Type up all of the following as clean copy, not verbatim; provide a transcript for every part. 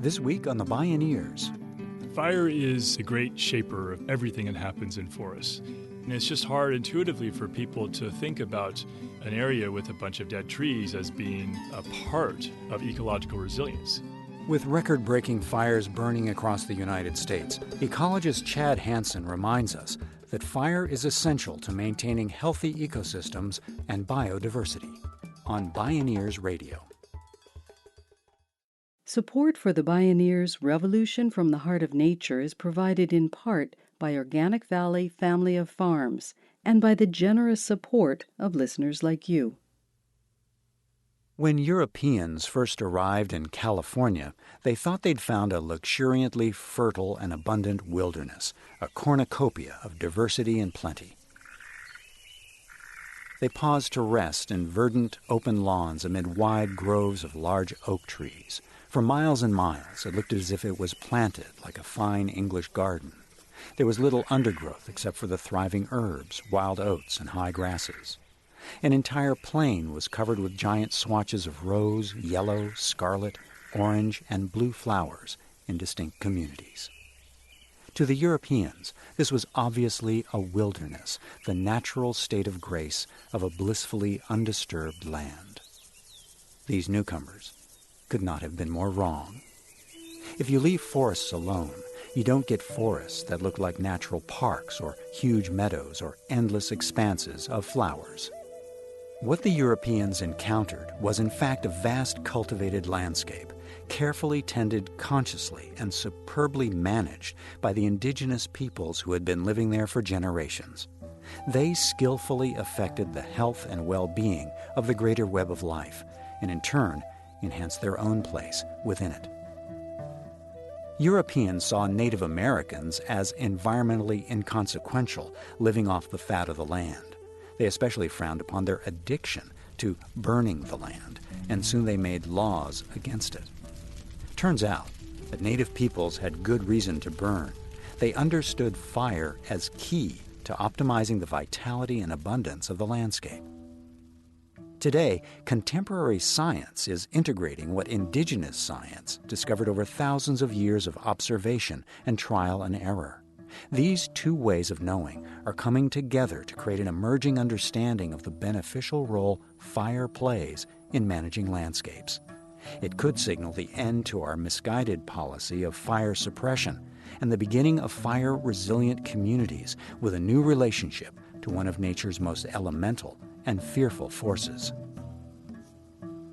This week on the Bioneers. Fire is the great shaper of everything that happens in forests. And it's just hard intuitively for people to think about an area with a bunch of dead trees as being a part of ecological resilience. With record-breaking fires burning across the United States, ecologist Chad Hanson reminds us that fire is essential to maintaining healthy ecosystems and biodiversity. On Bioneers Radio. Support for the Bioneers' Revolution from the Heart of Nature is provided in part by Organic Valley Family of Farms and by the generous support of listeners like you. When Europeans first arrived in California, they thought they'd found a luxuriantly fertile and abundant wilderness, a cornucopia of diversity and plenty. They paused to rest in verdant, open lawns amid wide groves of large oak trees. For miles and miles, it looked as if it was planted like a fine English garden. There was little undergrowth except for the thriving herbs, wild oats, and high grasses. An entire plain was covered with giant swatches of rose, yellow, scarlet, orange, and blue flowers in distinct communities. To the Europeans, this was obviously a wilderness, the natural state of grace of a blissfully undisturbed land. These newcomers could not have been more wrong. If you leave forests alone, you don't get forests that look like natural parks or huge meadows or endless expanses of flowers. What the Europeans encountered was in fact a vast cultivated landscape, carefully tended consciously and superbly managed by the indigenous peoples who had been living there for generations. They skillfully affected the health and well-being of the greater web of life, and in turn enhanced their own place within it. Europeans saw Native Americans as environmentally inconsequential, living off the fat of the land. They especially frowned upon their addiction to burning the land, and soon they made laws against it. Turns out that Native peoples had good reason to burn. They understood fire as key to optimizing the vitality and abundance of the landscape. Today, contemporary science is integrating what indigenous science discovered over thousands of years of observation and trial and error. These two ways of knowing are coming together to create an emerging understanding of the beneficial role fire plays in managing landscapes. It could signal the end to our misguided policy of fire suppression and the beginning of fire-resilient communities with a new relationship to one of nature's most elemental and fearful forces.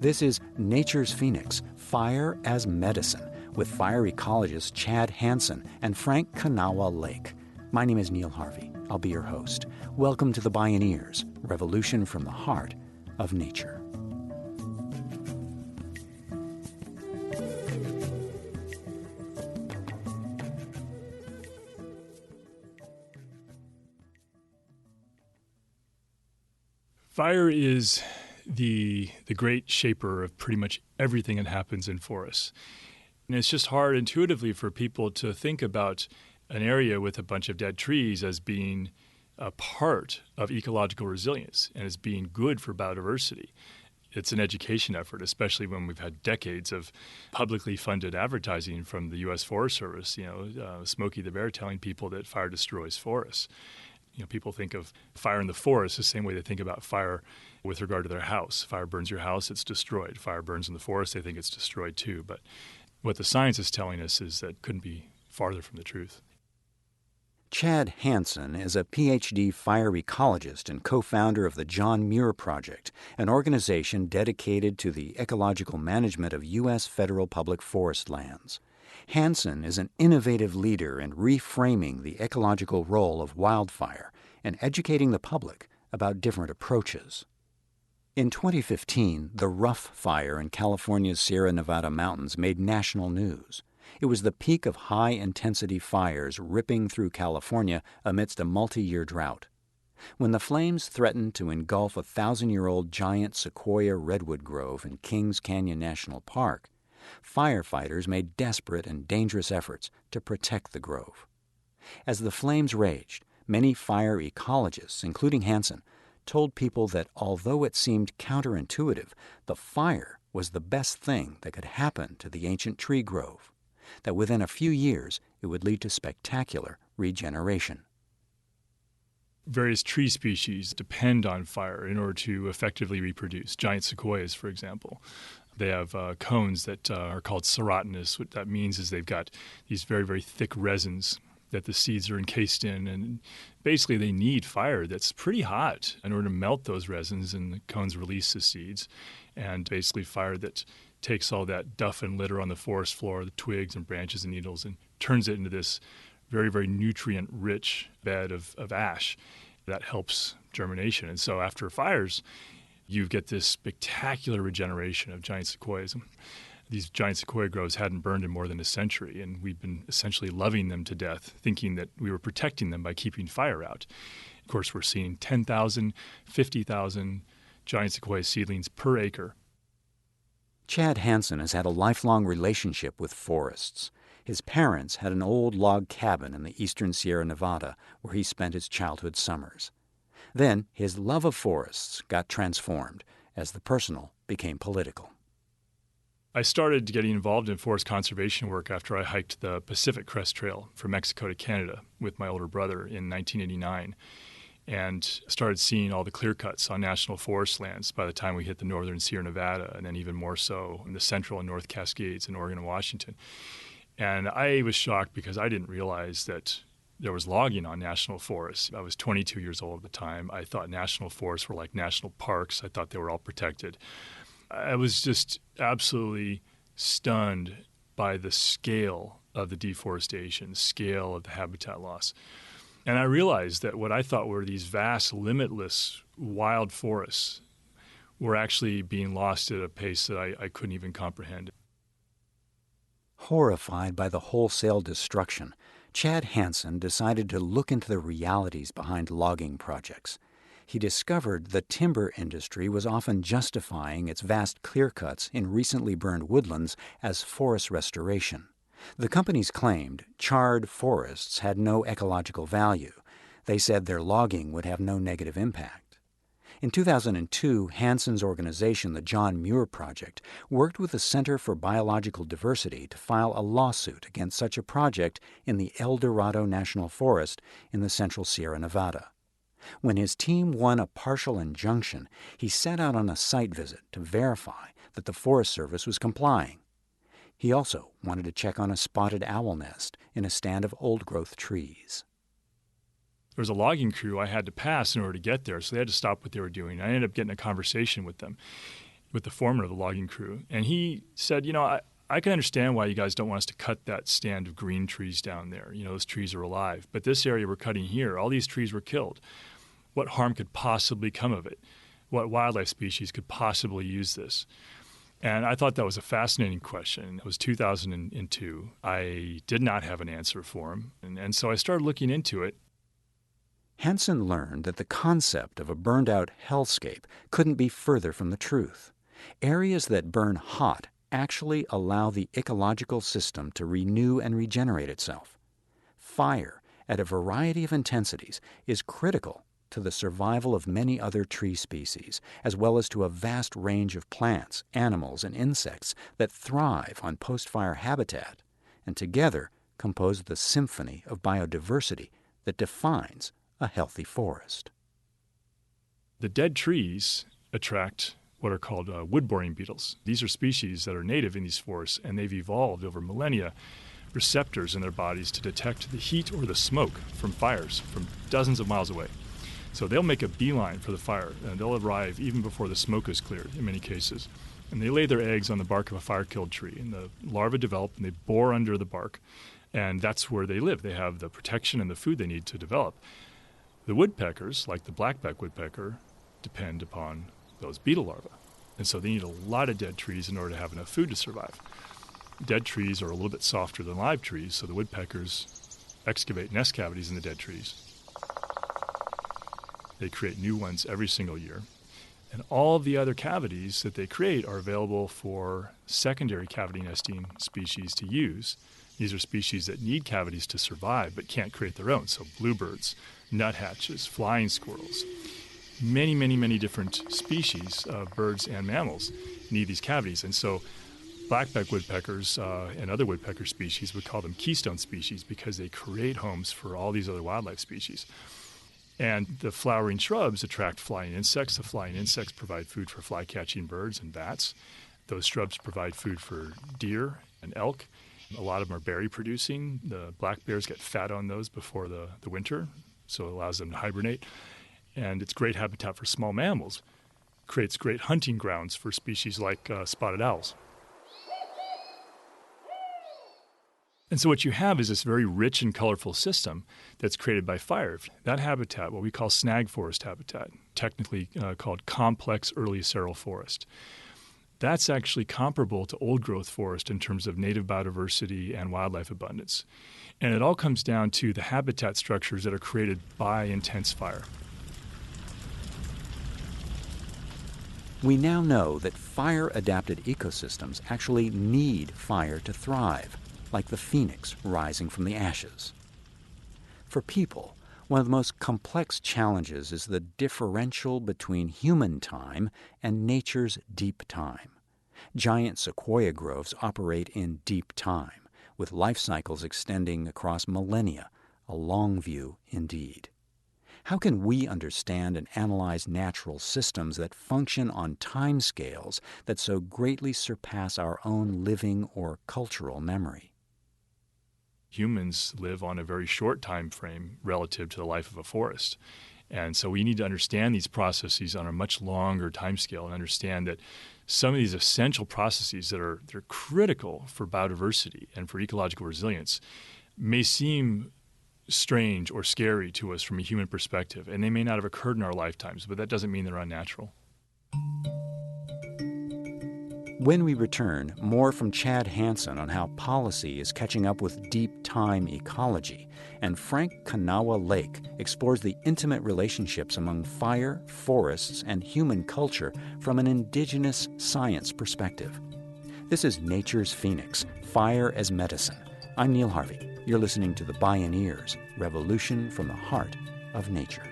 This is Nature's Phoenix, Fire as Medicine, with fire ecologist Chad Hanson and Frank Kanawha Lake. My name is Neil Harvey. I'll be your host. Welcome to the Bioneers, Revolution from the Heart of Nature. Fire is the great shaper of pretty much everything that happens in forests. And it's just hard intuitively for people to think about an area with a bunch of dead trees as being a part of ecological resilience and as being good for biodiversity. It's an education effort, especially when we've had decades of publicly funded advertising from the U.S. Forest Service, Smokey the Bear telling people that fire destroys forests. People think of fire in the forest the same way they think about fire with regard to their house. Fire burns your house, it's destroyed. Fire burns in the forest, they think it's destroyed too. But what the science is telling us is that couldn't be farther from the truth. Chad Hanson is a Ph.D. fire ecologist and co-founder of the John Muir Project, an organization dedicated to the ecological management of U.S. federal public forest lands. Hanson is an innovative leader in reframing the ecological role of wildfire and educating the public about different approaches. In 2015, the Rough Fire in California's Sierra Nevada mountains made national news. It was the peak of high-intensity fires ripping through California amidst a multi-year drought. When the flames threatened to engulf a 1,000-year-old giant sequoia redwood grove in Kings Canyon National Park, firefighters made desperate and dangerous efforts to protect the grove. As the flames raged, many fire ecologists, including Hanson, told people that although it seemed counterintuitive, the fire was the best thing that could happen to the ancient tree grove. that within a few years it would lead to spectacular regeneration. Various tree species depend on fire in order to effectively reproduce. Giant sequoias, for example. They have cones that are called serotinous. What that means is they've got these very, very thick resins that the seeds are encased in. And basically they need fire that's pretty hot in order to melt those resins, and the cones release the seeds. And basically fire that takes all that duff and litter on the forest floor, the twigs and branches and needles, and turns it into this very, very nutrient-rich bed of ash that helps germination. And so after fires, you get this spectacular regeneration of giant sequoias. These giant sequoia groves hadn't burned in more than a century, and we've been essentially loving them to death, thinking that we were protecting them by keeping fire out. Of course, we're seeing 10,000, 50,000 giant sequoia seedlings per acre. Chad Hanson has had a lifelong relationship with forests. His parents had an old log cabin in the eastern Sierra Nevada where he spent his childhood summers. Then his love of forests got transformed as the personal became political. I started getting involved in forest conservation work after I hiked the Pacific Crest Trail from Mexico to Canada with my older brother in 1989, and started seeing all the clear cuts on national forest lands by the time we hit the northern Sierra Nevada, and then even more so in the central and north Cascades in Oregon and Washington. And I was shocked because I didn't realize that there was logging on national forests. I was 22 years old at the time. I thought national forests were like national parks. I thought they were all protected. I was just absolutely stunned by the scale of the deforestation, the scale of the habitat loss. And I realized that what I thought were these vast, limitless wild forests were actually being lost at a pace that I couldn't even comprehend. Horrified by the wholesale destruction, Chad Hanson decided to look into the realities behind logging projects. He discovered the timber industry was often justifying its vast clear-cuts in recently burned woodlands as forest restoration. The companies claimed charred forests had no ecological value. They said their logging would have no negative impact. In 2002, Hanson's organization, the John Muir Project, worked with the Center for Biological Diversity to file a lawsuit against such a project in the El Dorado National Forest in the central Sierra Nevada. When his team won a partial injunction, he set out on a site visit to verify that the Forest Service was complying. He also wanted to check on a spotted owl nest in a stand of old-growth trees. There was a logging crew I had to pass in order to get there, so they had to stop what they were doing. I ended up getting a conversation with them, with the foreman of the logging crew, and he said, I can understand why you guys don't want us to cut that stand of green trees down there. Those trees are alive. But this area we're cutting here, all these trees were killed. What harm could possibly come of it? What wildlife species could possibly use this? And I thought that was a fascinating question. It was 2002. I did not have an answer for him, and so I started looking into it. Hanson learned that the concept of a burned-out hellscape couldn't be further from the truth. Areas that burn hot actually allow the ecological system to renew and regenerate itself. Fire, at a variety of intensities, is critical to the survival of many other tree species, as well as to a vast range of plants, animals, and insects that thrive on post-fire habitat, and together compose the symphony of biodiversity that defines a healthy forest. The dead trees attract what are called wood-boring beetles. These are species that are native in these forests, and they've evolved over millennia receptors in their bodies to detect the heat or the smoke from fires from dozens of miles away. So they'll make a beeline for the fire, and they'll arrive even before the smoke is cleared in many cases. And they lay their eggs on the bark of a fire-killed tree, and the larvae develop, and they bore under the bark, and that's where they live. They have the protection and the food they need to develop. The woodpeckers, like the blackback woodpecker, depend upon those beetle larvae. And so they need a lot of dead trees in order to have enough food to survive. Dead trees are a little bit softer than live trees, so the woodpeckers excavate nest cavities in the dead trees. They create new ones every single year. And all of the other cavities that they create are available for secondary cavity nesting species to use. These are species that need cavities to survive but can't create their own. So bluebirds, nuthatches, flying squirrels, many, many, many different species of birds and mammals need these cavities. And so Blackback woodpeckers and other woodpecker species, we call them keystone species because they create homes for all these other wildlife species. And the flowering shrubs attract flying insects. The flying insects provide food for fly-catching birds and bats. Those shrubs provide food for deer and elk. A lot of them are berry producing. The black bears get fat on those before the winter, so it allows them to hibernate. And it's great habitat for small mammals. Creates great hunting grounds for species like spotted owls. And so what you have is this very rich and colorful system that's created by fire. That habitat, what we call snag forest habitat, technically called complex early seral forest, that's actually comparable to old-growth forest in terms of native biodiversity and wildlife abundance. And it all comes down to the habitat structures that are created by intense fire. We now know that fire-adapted ecosystems actually need fire to thrive, like the phoenix rising from the ashes. For people, one of the most complex challenges is the differential between human time and nature's deep time. Giant sequoia groves operate in deep time, with life cycles extending across millennia, a long view indeed. How can we understand and analyze natural systems that function on timescales that so greatly surpass our own living or cultural memory? Humans live on a very short time frame relative to the life of a forest. And so we need to understand these processes on a much longer time scale and understand that some of these essential processes they're critical for biodiversity and for ecological resilience may seem strange or scary to us from a human perspective, and they may not have occurred in our lifetimes, but that doesn't mean they're unnatural. When we return, more from Chad Hanson on how policy is catching up with deep time ecology, and Frank Kanawha Lake explores the intimate relationships among fire, forests, and human culture from an indigenous science perspective. This is Nature's Phoenix, Fire as Medicine. I'm Neil Harvey. You're listening to the Bioneers, Revolution from the Heart of Nature.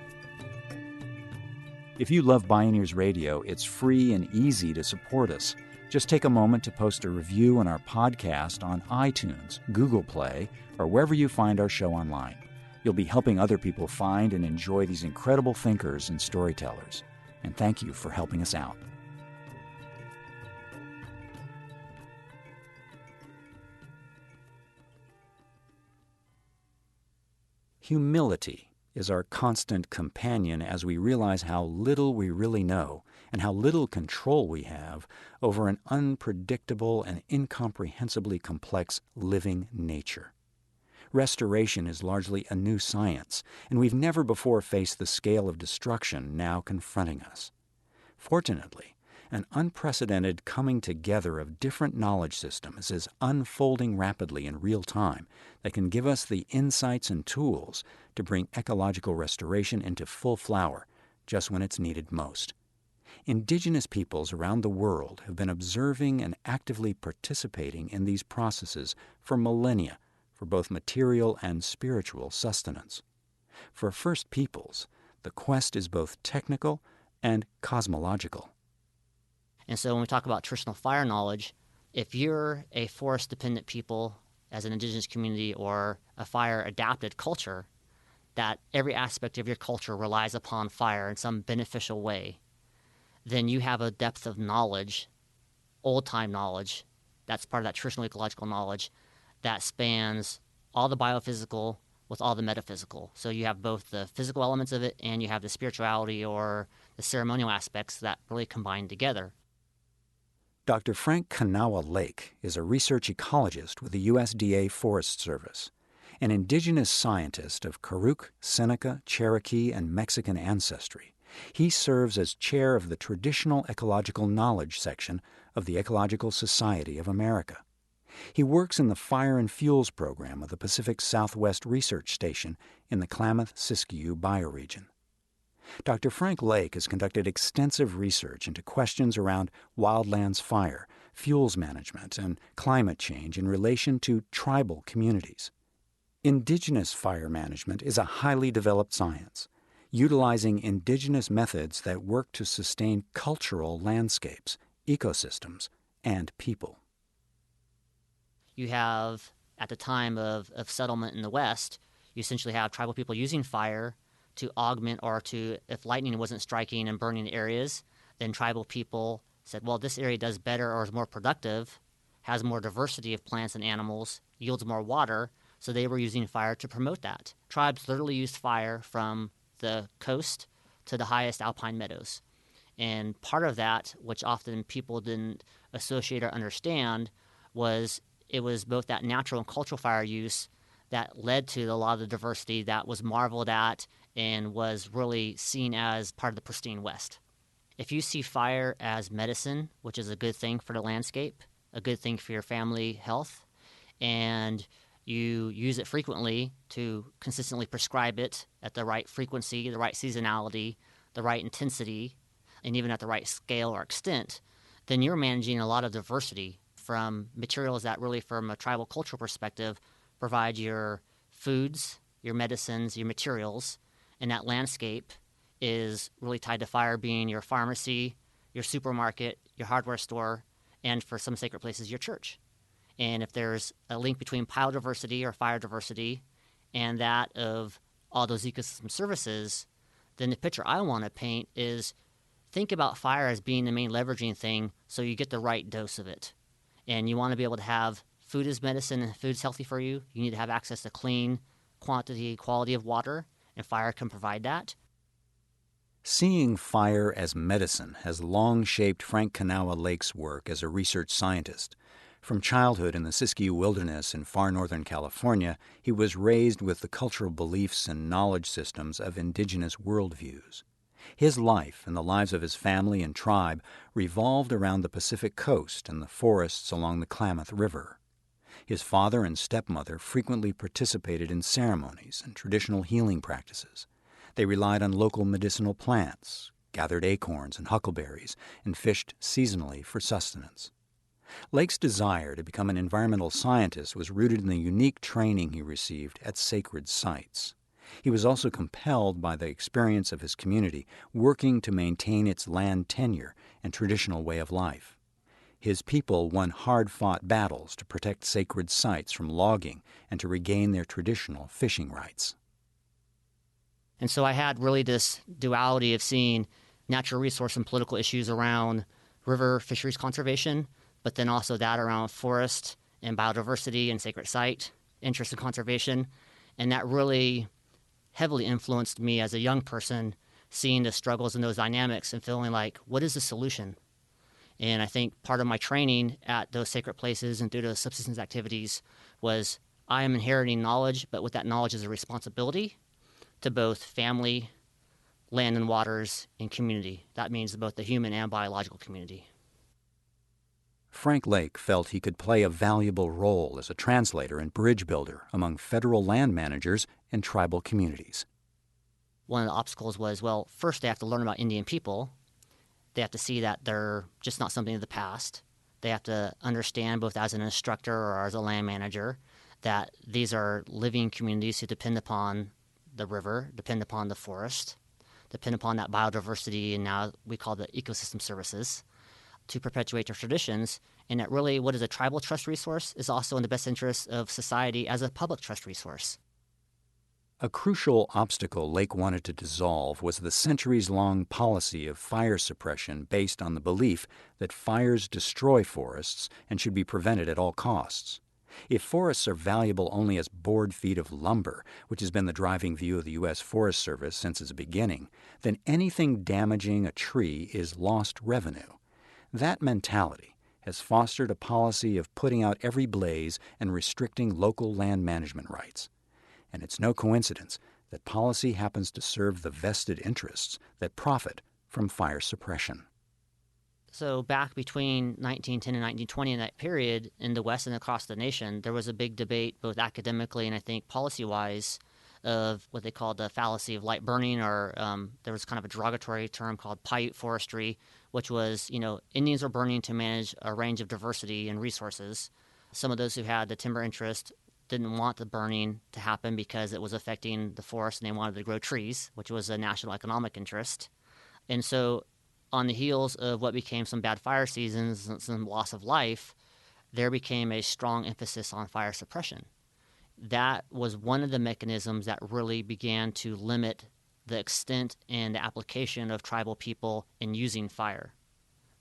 If you love Bioneers Radio, it's free and easy to support us. Just take a moment to post a review on our podcast on iTunes, Google Play, or wherever you find our show online. You'll be helping other people find and enjoy these incredible thinkers and storytellers. And thank you for helping us out. Humility is our constant companion as we realize how little we really know and how little control we have over an unpredictable and incomprehensibly complex living nature. Restoration is largely a new science, and we've never before faced the scale of destruction now confronting us. Fortunately, an unprecedented coming together of different knowledge systems is unfolding rapidly in real time that can give us the insights and tools to bring ecological restoration into full flower just when it's needed most. Indigenous peoples around the world have been observing and actively participating in these processes for millennia for both material and spiritual sustenance. For First Peoples, the quest is both technical and cosmological. And so when we talk about traditional fire knowledge, if you're a forest-dependent people as an indigenous community or a fire-adapted culture, that every aspect of your culture relies upon fire in some beneficial way, then you have a depth of knowledge, old-time knowledge, that's part of that traditional ecological knowledge, that spans all the biophysical with all the metaphysical. So you have both the physical elements of it and you have the spirituality or the ceremonial aspects that really combine together. Dr. Frank Kanawha Lake is a research ecologist with the USDA Forest Service, an indigenous scientist of Karuk, Seneca, Cherokee, and Mexican ancestry. He serves as chair of the Traditional Ecological Knowledge section of the Ecological Society of America. He works in the Fire and Fuels program of the Pacific Southwest Research Station in the Klamath-Siskiyou bioregion. Dr. Frank Lake has conducted extensive research into questions around wildlands fire, fuels management, and climate change in relation to tribal communities. Indigenous fire management is a highly developed science, utilizing indigenous methods that work to sustain cultural landscapes, ecosystems, and people. you have, at the time of settlement in the West, you essentially have tribal people using fire to augment or to, if lightning wasn't striking and burning areas, then tribal people said, well, this area does better or is more productive, has more diversity of plants and animals, yields more water, so they were using fire to promote that. Tribes literally used fire from the coast to the highest alpine meadows. And part of that, which often people didn't associate or understand, was it was both that natural and cultural fire use that led to a lot of the diversity that was marveled at and was really seen as part of the pristine West. If you see fire as medicine, which is a good thing for the landscape, a good thing for your family health, and you use it frequently to consistently prescribe it at the right frequency, the right seasonality, the right intensity, and even at the right scale or extent, then you're managing a lot of diversity from materials that really, from a tribal cultural perspective, provide your foods, your medicines, your materials, and that landscape is really tied to fire being your pharmacy, your supermarket, your hardware store, and for some sacred places, your church. And if there's a link between biodiversity or fire diversity and that of all those ecosystem services, then the picture I want to paint is think about fire as being the main leveraging thing so you get the right dose of it. And you want to be able to have food as medicine and food is healthy for you. You need to have access to clean quantity, quality of water, and fire can provide that. Seeing fire as medicine has long shaped Frank Kanawha Lake's work as a research scientist. From childhood in the Siskiyou Wilderness in far northern California, he was raised with the cultural beliefs and knowledge systems of indigenous worldviews. His life and the lives of his family and tribe revolved around the Pacific coast and the forests along the Klamath River. His father and stepmother frequently participated in ceremonies and traditional healing practices. They relied on local medicinal plants, gathered acorns and huckleberries, and fished seasonally for sustenance. Lake's desire to become an environmental scientist was rooted in the unique training he received at sacred sites. He was also compelled by the experience of his community working to maintain its land tenure and traditional way of life. His people won hard-fought battles to protect sacred sites from logging and to regain their traditional fishing rights. And so I had really this duality of seeing natural resource and political issues around river fisheries conservation, but then also that around forest and biodiversity and sacred site interest in conservation. And that really heavily influenced me as a young person, seeing the struggles in those dynamics and feeling like, what is the solution? And I think part of my training at those sacred places and through those subsistence activities was I am inheriting knowledge, but with that knowledge is a responsibility to both family, land and waters, and community. That means both the human and biological community. Frank Lake felt he could play a valuable role as a translator and bridge builder among federal land managers and tribal communities. One of the obstacles was, well, first they have to learn about Indian people. They have to see that they're just not something of the past. They have to understand, both as an instructor or as a land manager, that these are living communities who depend upon the river, depend upon the forest, depend upon that biodiversity, and now we call the ecosystem services, to perpetuate their traditions, and that really what is a tribal trust resource is also in the best interest of society as a public trust resource. A crucial obstacle Lake wanted to dissolve was the centuries-long policy of fire suppression based on the belief that fires destroy forests and should be prevented at all costs. If forests are valuable only as board feet of lumber, which has been the driving view of the U.S. Forest Service since its beginning, then anything damaging a tree is lost revenue. That mentality has fostered a policy of putting out every blaze and restricting local land management rights. And it's no coincidence that policy happens to serve the vested interests that profit from fire suppression. So back between 1910 and 1920, in that period, in the West and across the nation, there was a big debate, both academically and I think policy-wise, of what they called the fallacy of light burning, or there was kind of a derogatory term called Paiute forestry, which was, Indians were burning to manage a range of diversity and resources. Some of those who had the timber interest didn't want the burning to happen because it was affecting the forest and they wanted to grow trees, which was a national economic interest. And so on the heels of what became some bad fire seasons and some loss of life, there became a strong emphasis on fire suppression. That was one of the mechanisms that really began to limit the extent and the application of tribal people in using fire.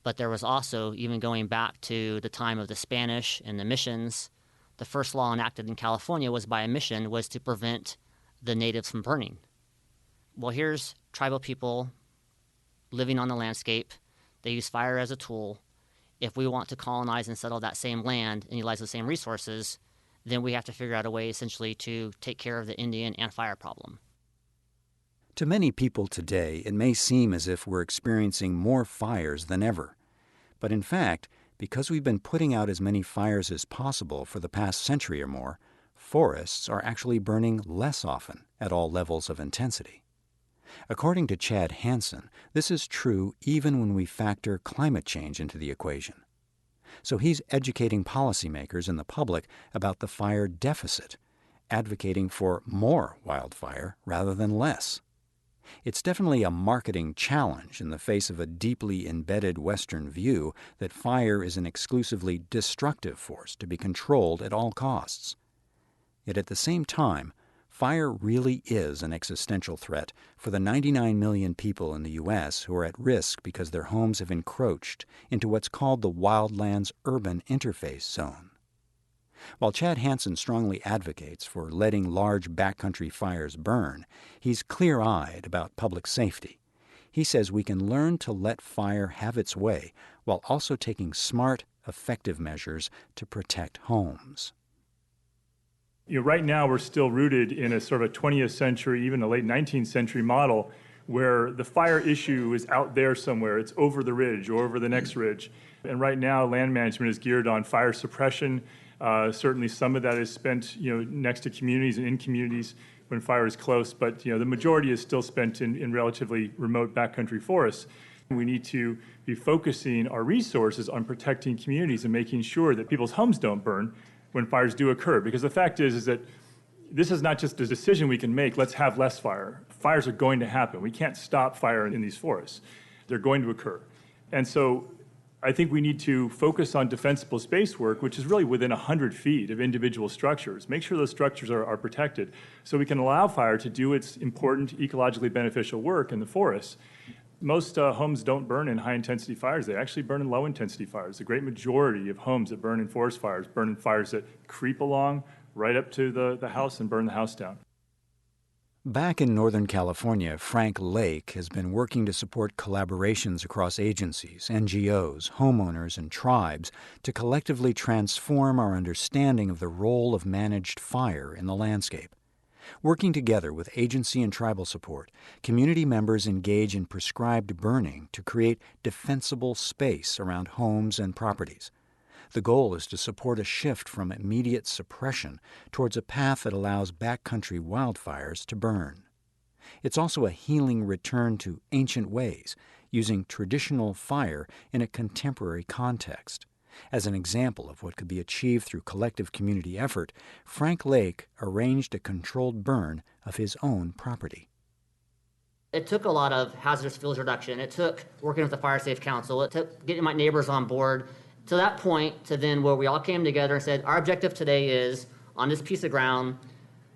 But there was also, even going back to the time of the Spanish and the missions, the first law enacted in California was by a mission, was to prevent the natives from burning. Well, here's tribal people living on the landscape. They use fire as a tool. If we want to colonize and settle that same land and utilize the same resources, then we have to figure out a way essentially to take care of the Indian and fire problem. To many people today, it may seem as if we're experiencing more fires than ever. But in fact, because we've been putting out as many fires as possible for the past century or more, forests are actually burning less often at all levels of intensity. According to Chad Hanson, this is true even when we factor climate change into the equation. So he's educating policymakers and the public about the fire deficit, advocating for more wildfire rather than less. It's definitely a marketing challenge in the face of a deeply embedded Western view that fire is an exclusively destructive force to be controlled at all costs. Yet at the same time, fire really is an existential threat for the 99 million people in the U.S. who are at risk because their homes have encroached into what's called the wildlands-urban interface zone. While Chad Hanson strongly advocates for letting large backcountry fires burn, he's clear-eyed about public safety. He says we can learn to let fire have its way while also taking smart, effective measures to protect homes. Right now we're still rooted in a sort of a 20th century, even a late 19th century model where the fire issue is out there somewhere. It's over the ridge or over the next ridge. And right now land management is geared on fire suppression. Certainly some of that is spent, next to communities and in communities when fire is close, but the majority is still spent in relatively remote backcountry forests. We need to be focusing our resources on protecting communities and making sure that people's homes don't burn when fires do occur. Because the fact is that this is not just a decision we can make, let's have less fire. Fires are going to happen. We can't stop fire in these forests. They're going to occur. And so I think we need to focus on defensible space work, which is really within 100 feet of individual structures. Make sure those structures are protected so we can allow fire to do its important ecologically beneficial work in the forests. Most homes don't burn in high-intensity fires. They actually burn in low-intensity fires. The great majority of homes that burn in forest fires burn in fires that creep along right up to the house and burn the house down. Back in Northern California, Frank Lake has been working to support collaborations across agencies, NGOs, homeowners, and tribes to collectively transform our understanding of the role of managed fire in the landscape. Working together with agency and tribal support, community members engage in prescribed burning to create defensible space around homes and properties. The goal is to support a shift from immediate suppression towards a path that allows backcountry wildfires to burn. It's also a healing return to ancient ways, using traditional fire in a contemporary context. As an example of what could be achieved through collective community effort, Frank Lake arranged a controlled burn of his own property. It took a lot of hazardous fuels reduction. It took working with the Fire Safe Council. It took getting my neighbors on board to that point, to then where we all came together and said, our objective today is, on this piece of ground,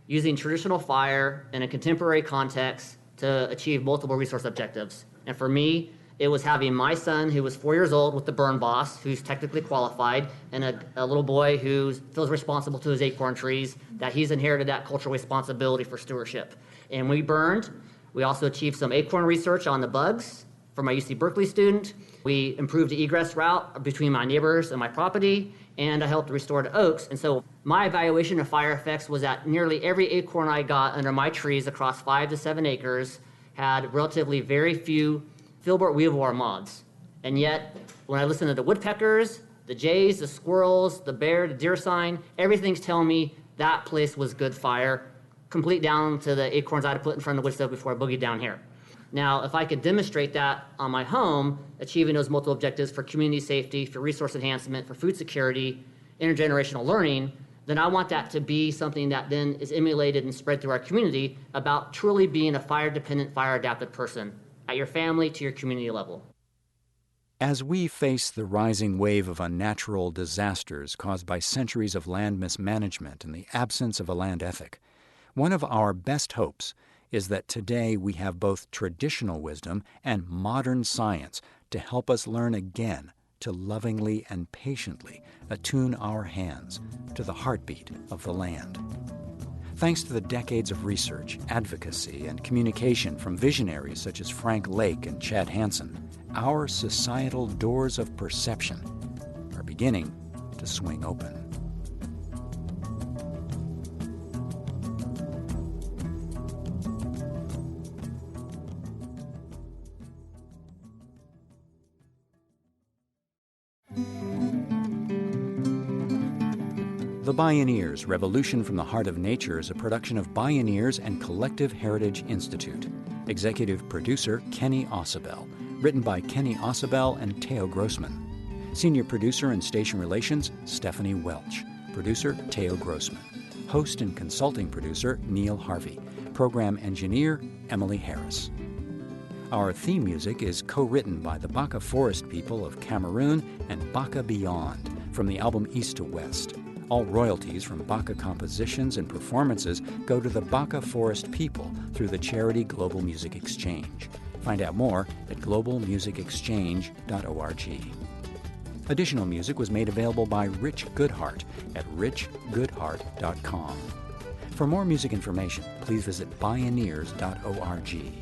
using traditional fire in a contemporary context to achieve multiple resource objectives. And for me, it was having my son, who was 4 years old, with the burn boss, who's technically qualified, and a little boy who feels responsible to his acorn trees, that he's inherited that cultural responsibility for stewardship. And we burned. We also achieved some acorn research on the bugs for my UC Berkeley student. We improved the egress route between my neighbors and my property, and I helped restore the oaks. And so my evaluation of fire effects was that nearly every acorn I got under my trees across 5 to 7 acres had relatively very few filbert weevil moths. And yet, when I listen to the woodpeckers, the jays, the squirrels, the bear, the deer sign, everything's telling me that place was good fire, complete down to the acorns I'd put in front of the wood stove before I boogied down here. Now, if I could demonstrate that on my home, achieving those multiple objectives for community safety, for resource enhancement, for food security, intergenerational learning, then I want that to be something that then is emulated and spread through our community about truly being a fire-dependent, fire-adapted person at your family to your community level. As we face the rising wave of unnatural disasters caused by centuries of land mismanagement and the absence of a land ethic, one of our best hopes is that today we have both traditional wisdom and modern science to help us learn again to lovingly and patiently attune our hands to the heartbeat of the land. Thanks to the decades of research, advocacy, and communication from visionaries such as Frank Lake and Chad Hanson, our societal doors of perception are beginning to swing open. The Bioneers, Revolution from the Heart of Nature is a production of Bioneers and Collective Heritage Institute. Executive producer Kenny Ausubel. Written by Kenny Ausubel and Teo Grossman. Senior producer and station relations Stephanie Welch. Producer Teo Grossman. Host and consulting producer Neil Harvey. Program engineer Emily Harris. Our theme music is co-written by the Baka Forest People of Cameroon and Baka Beyond from the album East to West. All royalties from Baka compositions and performances go to the Baka Forest People through the charity Global Music Exchange. Find out more at globalmusicexchange.org. Additional music was made available by Rich Goodhart at richgoodhart.com. For more music information, please visit bioneers.org.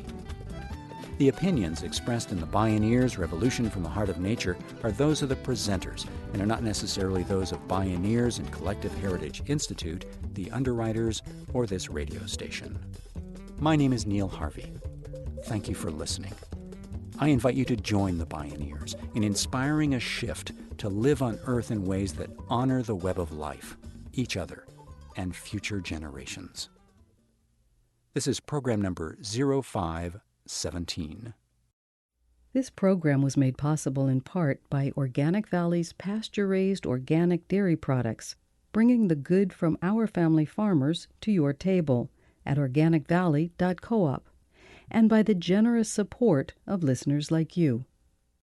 The opinions expressed in the Bioneers Revolution from the Heart of Nature are those of the presenters and are not necessarily those of Bioneers and Collective Heritage Institute, the underwriters, or this radio station. My name is Neil Harvey. Thank you for listening. I invite you to join the Bioneers in inspiring a shift to live on Earth in ways that honor the web of life, each other, and future generations. This is program number 0517. This program was made possible in part by Organic Valley's pasture-raised organic dairy products, bringing the good from our family farmers to your table at organicvalley.coop, and by the generous support of listeners like you.